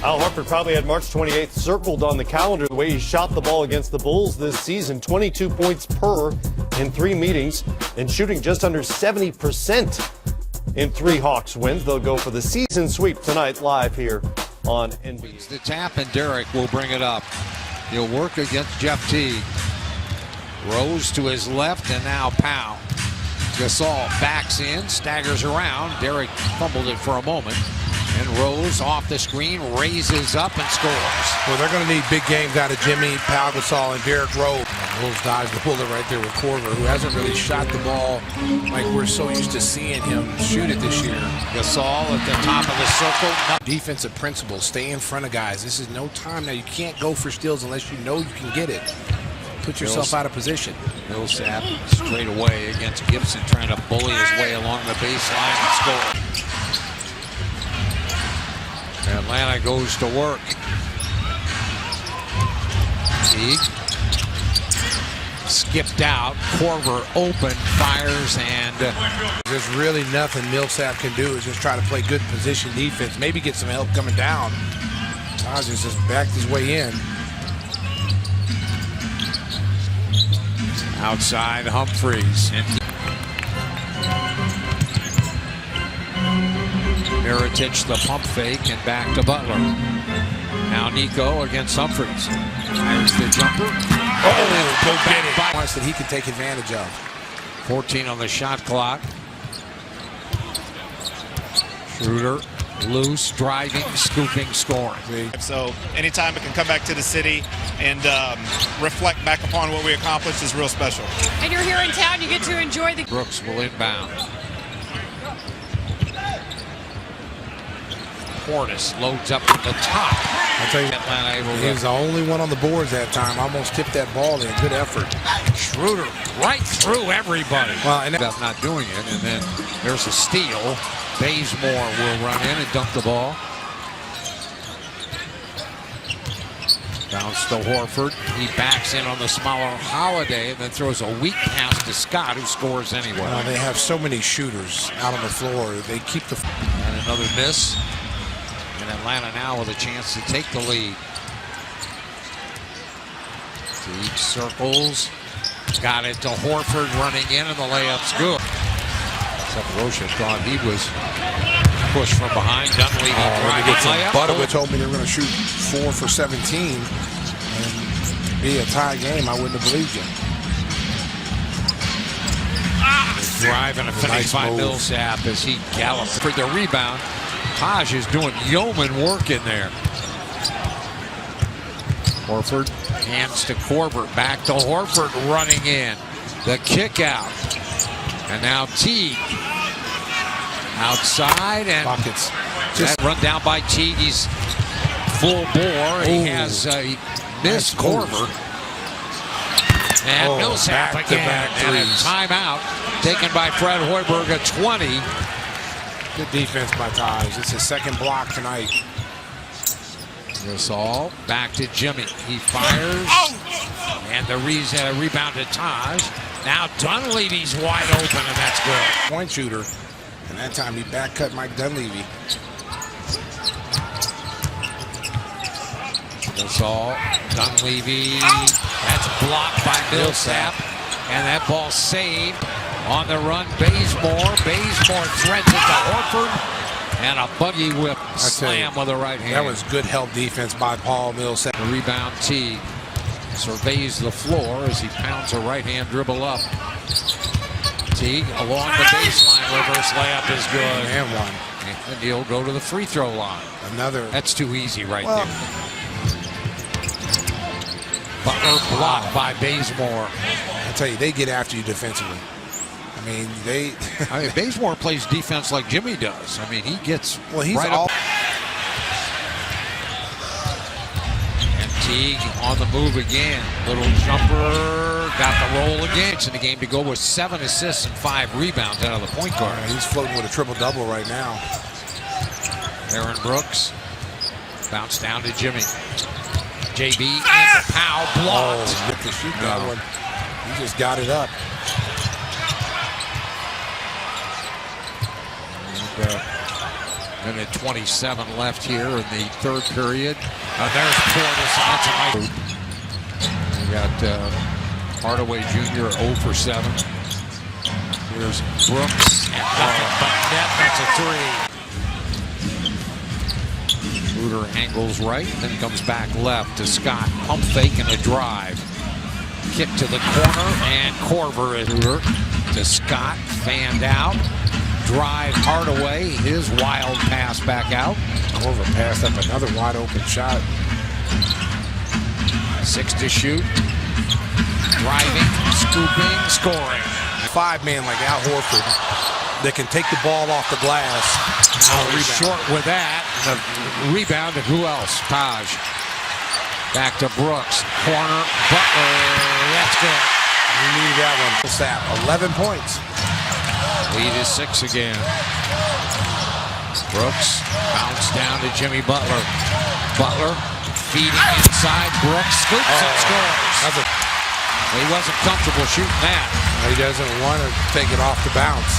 Al Horford probably had March 28th circled on the calendar the way he shot the ball against the Bulls this season. 22 points per in 3 meetings and shooting just under 70% in 3 Hawks wins. They'll go for the season sweep tonight live here on NBA. The tap, and Derek will bring it up. He'll work against Jeff Teague. Rose to his left, and now Powell. Gasol backs in, staggers around. Derek fumbled it for a moment. And Rose off the screen, raises up and scores. Well, they're going to need big games out of Jimmy, Pau Gasol, and Derrick Rose. Rose dodged the bullet right there with Korver, who hasn't really shot the ball like we're so used to seeing him shoot it this year. Gasol at the top of the circle. Defensive principles, stay in front of guys. This is no time now. You can't go for steals unless you know you can get it. Put yourself out of position. Millsap straight away against Gibson, trying to bully his way along the baseline and score. Atlanta goes to work. Teague skipped out. Korver open, fires, and there's really nothing Millsap can do is just try to play good position defense. Maybe get some help coming down. Taj just backed his way in. Outside Humphreys. And Mirotic the pump fake and back to Butler. Now Nico against Humphreys. Fires the jumper. Oh, go get it. Points that he can take advantage of. 14 on the shot clock. Schroeder loose, driving, scooping, scoring. So anytime it can come back to the city and reflect back upon what we accomplished is real special. And you're here in town, you get to enjoy the... Brooks will inbound. Portis loads up at the top. I'll tell you, Atlanta able he was the only one on the boards that time. Almost tipped that ball in. Good effort. Schroeder right through everybody. Well, and up not doing it, and then there's a steal. Bazemore will run in and dunk the ball. Bounce to Horford. He backs in on the smaller Holiday and then throws a weak pass to Scott, who scores anyway. They have so many shooters out on the floor. They keep the... And another miss. And Atlanta now with a chance to take the lead. Deep circles. Got it to Horford running in, and the layup's good. Except Rocha thought he was pushed from behind. Dunleavy layup. Butterwood told me they were going to shoot 4 for 17 and be a tie game. I wouldn't have believed you. Drive and a finish by Millsap as he gallops for the rebound. Taj is doing yeoman work in there. Horford hands to Korver, back to Horford running in. The kick out. And now Teague outside, and Buckets. Just run down by Teague. He's full bore. He has missed Korver. And Millsap again. And a timeout taken by Fred Hoiberg at 20. Good defense by Taj. It's his second block tonight. Gasol back to Jimmy. He fires. And the rebound to Taj. Now Dunleavy's wide open, and that's good. Point shooter. And that time he back cut Mike Dunleavy. Gasol, Dunleavy. That's blocked by Millsap. And that ball saved on the run. Bazemore threads it to Horford. And a buggy whip slam with the right hand. That was good help defense by Paul Millsap. The rebound Teague surveys the floor as he pounds a right hand dribble up. Teague along the baseline, reverse layup is good. And one. And he'll go to the free throw line. Another. That's too easy right there. Butler blocked by Bazemore. I tell you, they get after you defensively. I mean, Bazemore plays defense like Jimmy does. I mean, he gets he's right up. And Teague on the move again. Little jumper, got the roll again. It's in the game to go with 7 assists and 5 rebounds out of the point guard. He's floating with a triple-double right now. Aaron Brooks, bounce down to Jimmy. JB into Powell, blocked. To shoot that one. He just got it up. Minute 27 left here in the third period. There's Portis, and that's a nice. We got Hardaway Jr. 0 for 7. Here's Brooks, and nothing but net. That's a 3. Luder angles right, then comes back left to Scott. Pump fake and a drive. Kick to the corner, and Korver is Luder to Scott, fanned out. Drive Hardaway, his wild pass back out. Korver passed up another wide open shot. 6 to shoot. Driving, scooping, scoring. 5-man like Al Horford that can take the ball off the glass. Short with that. The rebound to who else? Taj. Back to Brooks. Corner. Butler. That's good. You need that one. 11 points. Lead is 6 again. Brooks bounce down to Jimmy Butler. Butler feeding inside. Brooks scoops and scores. He wasn't comfortable shooting that. He doesn't want to take it off the bounce.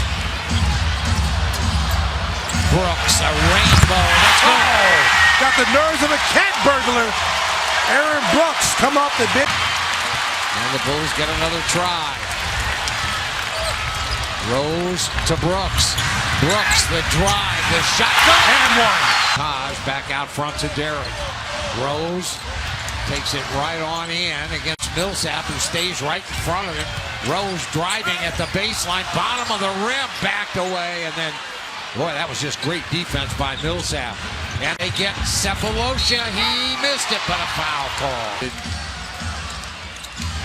Brooks, a rainbow. Let's go. Got the nerves of a cat burglar. Aaron Brooks come up the bit. And the Bulls get another try. Rose to Brooks. Brooks, the drive, the shot, and one. Taj back out front to Derek. Rose takes it right on in against Millsap, who stays right in front of him. Rose driving at the baseline, bottom of the rim, backed away, and then, boy, that was just great defense by Millsap. And they get Cephalosha. He missed it, but a foul call.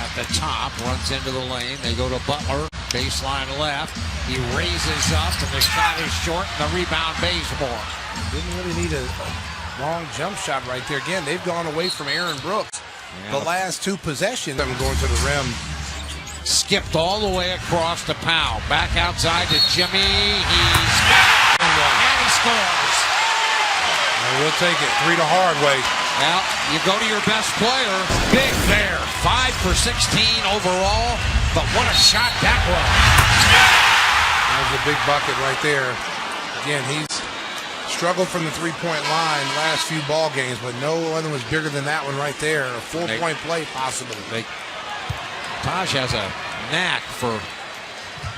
At the top, runs into the lane. They go to Butler, baseline left. He raises up, and the shot is short, and the rebound Bazemore. Didn't really need a long jump shot right there. Again, they've gone away from Aaron Brooks. Yeah. The last 2 possessions, I'm going to the rim. Skipped all the way across to Powell. Back outside to Jimmy. He's got it. And he scores. And we'll take it. 3 to Hardaway. Well, you go to your best player. Big there. 5 for 16 overall. But what a shot that was. That was a big bucket right there. Again, he's struggled from the three-point line last few ball games, but no one was bigger than that one right there. A 4-point play possible. Taj has a knack for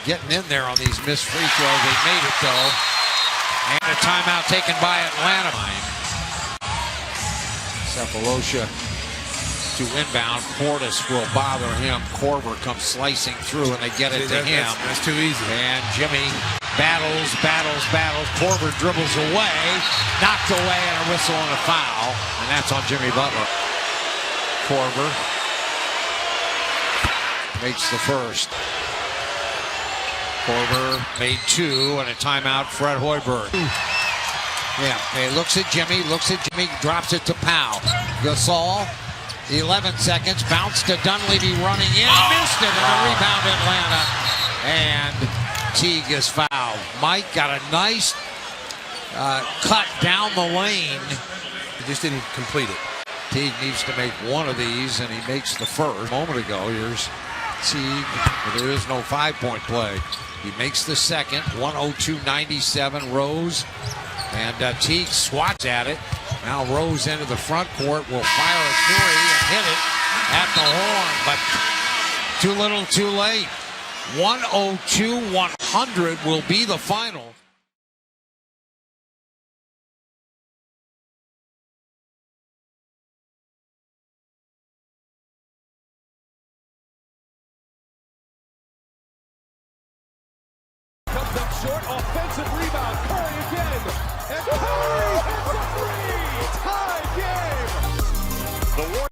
getting in there on these missed free throws. They made it, though. And a timeout taken by Atlanta. Cephalosha to inbound. Portis will bother him. Korver comes slicing through, and they get it to him. That's too easy. And Jimmy battles. Korver dribbles away. Knocked away, and a whistle and a foul. And that's on Jimmy Butler. Korver makes the first. Korver made 2, and a timeout, Fred Hoiberg. Yeah, he looks at Jimmy, drops it to Powell. Gasol, 11 seconds, bounce to Dunleavy running in, missed it, and a rebound Atlanta. And Teague is fouled. Mike got a nice cut down the lane. He just didn't complete it. Teague needs to make one of these, and he makes the first. A moment ago, here's Teague, but there is no 5-point play. He makes the second, 102-97, Rose, and Teague swats at it. Now Rose into the front court, will fire a 3 and hit it at the horn, but too little, too late. 102-100 will be the final. Comes up short, offensive rebound.